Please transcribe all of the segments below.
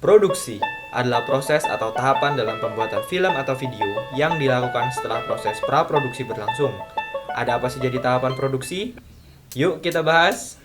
Produksi adalah proses atau tahapan dalam pembuatan film atau video yang dilakukan setelah proses praproduksi berlangsung. Ada apa saja di tahapan produksi? Yuk kita bahas.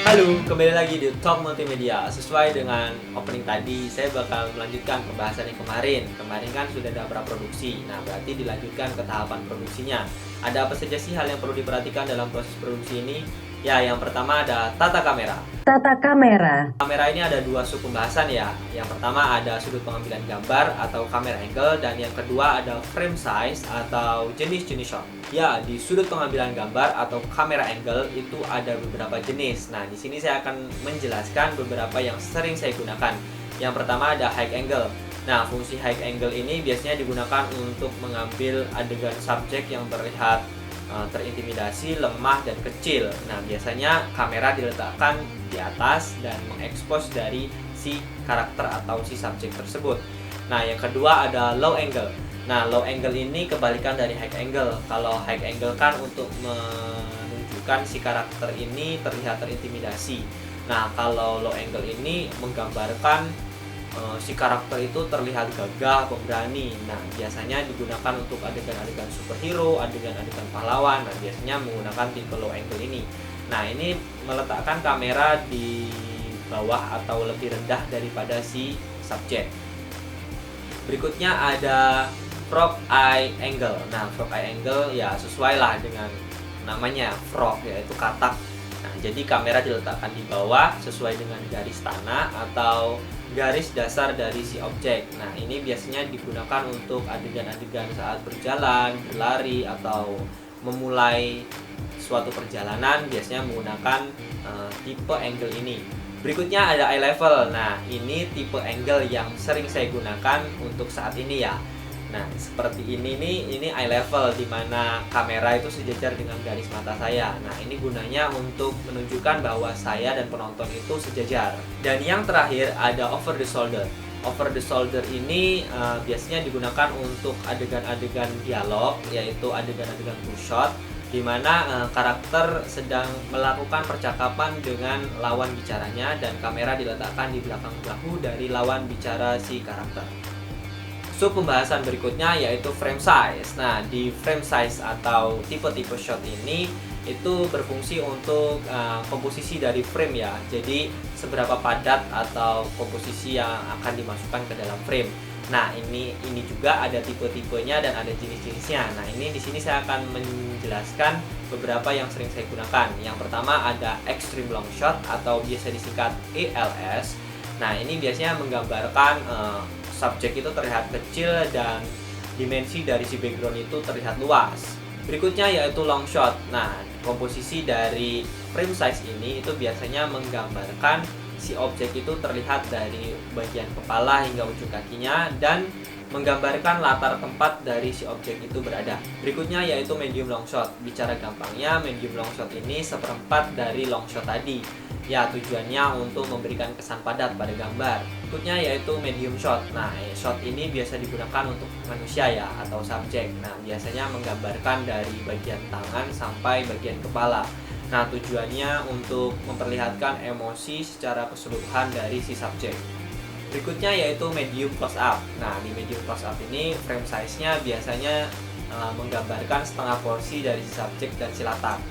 Halo, kembali lagi di Talk Multimedia. Sesuai dengan opening tadi, saya bakal melanjutkan pembahasan yang kemarin. Kemarin kan sudah ada praproduksi. Nah, berarti dilanjutkan ke tahapan produksinya. Ada apa saja sih hal yang perlu diperhatikan dalam proses produksi ini? Ya, yang pertama ada tata kamera. Tata kamera. Kamera ini ada dua sub pembahasan ya. Yang pertama ada sudut pengambilan gambar atau camera angle, dan yang kedua ada frame size atau jenis-jenis shot. Ya, di sudut pengambilan gambar atau camera angle itu ada beberapa jenis. Nah, di sini saya akan menjelaskan beberapa yang sering saya gunakan. Yang pertama ada high angle. Nah, fungsi high angle ini biasanya digunakan untuk mengambil adegan subjek yang terlihat terintimidasi, lemah, dan kecil. Nah, biasanya kamera diletakkan di atas dan mengekspos dari si karakter atau si subjek tersebut. Nah, yang kedua ada low angle. Nah, low angle ini kebalikan dari high angle. Kalau high angle kan untuk menunjukkan si karakter ini terlihat terintimidasi. Nah, kalau low angle ini menggambarkan si karakter itu terlihat gagah, pemberani. Nah, biasanya digunakan untuk adegan-adegan superhero, adegan-adegan pahlawan. Nah, biasanya menggunakan tipe low angle ini. Nah, ini meletakkan kamera di bawah atau lebih rendah daripada si subjek. Berikutnya ada frog eye angle. Nah, frog eye angle ya sesuai lah dengan namanya, frog yaitu katak. Nah, jadi kamera diletakkan di bawah sesuai dengan garis tanah atau garis dasar dari si objek. Nah, ini biasanya digunakan untuk adegan-adegan saat berjalan, berlari, atau memulai suatu perjalanan, biasanya menggunakan tipe angle ini. Berikutnya ada eye level. Nah, ini tipe angle yang sering saya gunakan untuk saat ini ya. Nah, seperti ini nih, ini eye level di mana kamera itu sejajar dengan garis mata saya. Nah, ini gunanya untuk menunjukkan bahwa saya dan penonton itu sejajar. Dan yang terakhir ada over the shoulder. Over the shoulder ini biasanya digunakan untuk adegan-adegan dialog, yaitu adegan-adegan two shot, di mana karakter sedang melakukan percakapan dengan lawan bicaranya dan kamera diletakkan di belakang bahu dari lawan bicara si karakter. So, pembahasan berikutnya yaitu frame size. Nah, di frame size atau tipe-tipe shot ini itu berfungsi untuk komposisi dari frame ya. Jadi, seberapa padat atau komposisi yang akan dimasukkan ke dalam frame. Nah, ini juga ada tipe-tipenya dan ada jenis-jenisnya. Nah, ini di sini saya akan menjelaskan beberapa yang sering saya gunakan. Yang pertama ada extreme long shot atau biasa disingkat ELS. Nah, ini biasanya menggambarkan subjek itu terlihat kecil dan dimensi dari si background itu terlihat luas. Berikutnya yaitu long shot. Nah, komposisi dari frame size ini itu biasanya menggambarkan si objek itu terlihat dari bagian kepala hingga ujung kakinya dan menggambarkan latar tempat dari si objek itu berada. Berikutnya yaitu medium long shot. Bicara gampangnya, medium long shot ini seperempat dari long shot tadi. Ya, tujuannya untuk memberikan kesan padat pada gambar. Berikutnya yaitu medium shot. Nah, shot ini biasa digunakan untuk manusia ya atau subjek. Nah, biasanya menggambarkan dari bagian tangan sampai bagian kepala. Nah, tujuannya untuk memperlihatkan emosi secara keseluruhan dari si subjek. Berikutnya yaitu medium close up. Nah, di medium close up ini frame size-nya biasanya menggambarkan setengah porsi dari si subjek dan si latar.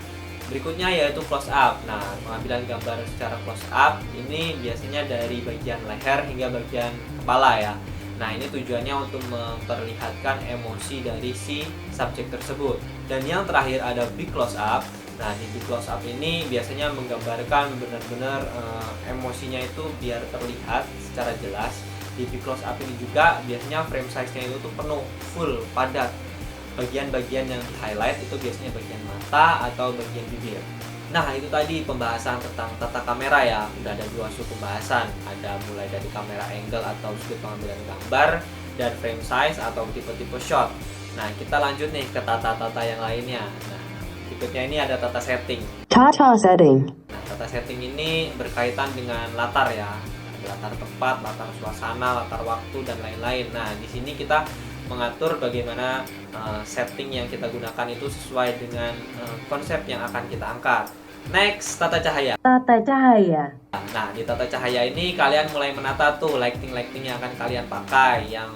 Berikutnya yaitu close up. Nah, pengambilan gambar secara close up ini biasanya dari bagian leher hingga bagian kepala ya. Nah, ini tujuannya untuk memperlihatkan emosi dari si subjek tersebut. Dan yang terakhir ada big close up. Nah, di big close up ini biasanya menggambarkan benar-benar emosinya itu biar terlihat secara jelas. Di big close up ini juga biasanya frame size-nya itu tuh penuh, full, padat. Bagian-bagian yang di-highlight itu biasanya bagian mata atau bagian bibir. Nah, itu tadi pembahasan tentang tata kamera ya. Udah ada dua sub pembahasan. Ada mulai dari kamera angle atau sudut pengambilan gambar dan frame size atau tipe-tipe shot. Nah, kita lanjut nih ke tata-tata yang lainnya. Nah, berikutnya ini ada tata setting. Tata setting. Nah, tata setting ini berkaitan dengan latar ya. Ada latar tempat, latar suasana, latar waktu, dan lain-lain. Nah, di sini kita mengatur bagaimana setting yang kita gunakan itu sesuai dengan konsep yang akan kita angkat. Next, tata cahaya. Tata cahaya. Nah, di tata cahaya ini kalian mulai menata tuh lighting-lighting yang akan kalian pakai, yang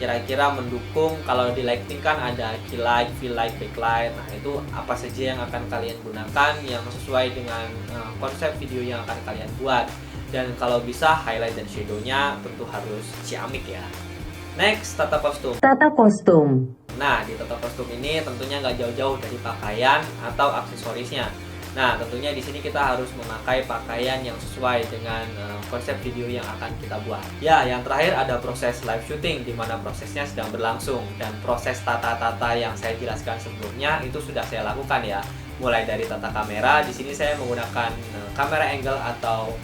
kira-kira mendukung. Kalau di lighting kan ada key light, fill light, backlight. Nah, itu apa saja yang akan kalian gunakan yang sesuai dengan konsep video yang akan kalian buat. Dan kalau bisa highlight dan shadow-nya tentu harus ciamik ya. Next, tata kostum. Tata kostum. Nah, di tata kostum ini tentunya nggak jauh-jauh dari pakaian atau aksesorisnya. Nah, tentunya di sini kita harus memakai pakaian yang sesuai dengan konsep video yang akan kita buat. Ya, yang terakhir ada proses live shooting, di mana prosesnya sedang berlangsung. Dan proses tata-tata yang saya jelaskan sebelumnya itu sudah saya lakukan ya. Mulai dari tata kamera, di sini saya menggunakan kamera angle atau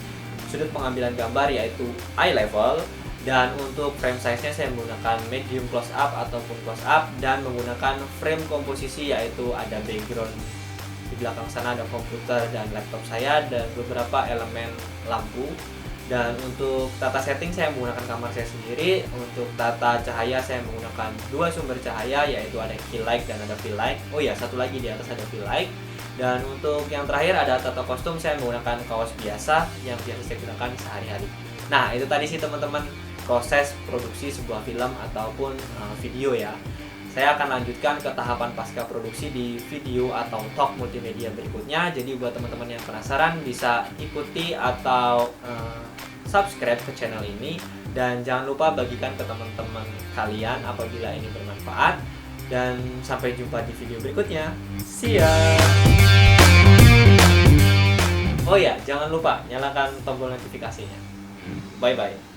sudut pengambilan gambar yaitu eye level. Dan untuk frame size-nya saya menggunakan medium close up ataupun close up, dan menggunakan frame komposisi yaitu ada background di belakang sana, ada komputer dan laptop saya, dan beberapa elemen lampu. Dan untuk tata setting saya menggunakan kamar saya sendiri. Untuk tata cahaya saya menggunakan dua sumber cahaya yaitu ada key light dan ada fill light. Oh ya, satu lagi di atas ada fill light. Dan untuk yang terakhir ada tata kostum, saya menggunakan kaos biasa yang biasa saya gunakan sehari-hari. Nah, itu tadi sih teman-teman proses produksi sebuah film ataupun video ya. Saya akan lanjutkan ke tahapan pasca produksi di video atau talk multimedia berikutnya. Jadi buat teman-teman yang penasaran bisa ikuti atau subscribe ke channel ini. Dan jangan lupa bagikan ke teman-teman kalian apabila ini bermanfaat. Dan sampai jumpa di video berikutnya. See ya! Oh ya, jangan lupa nyalakan tombol notifikasinya. Bye-bye.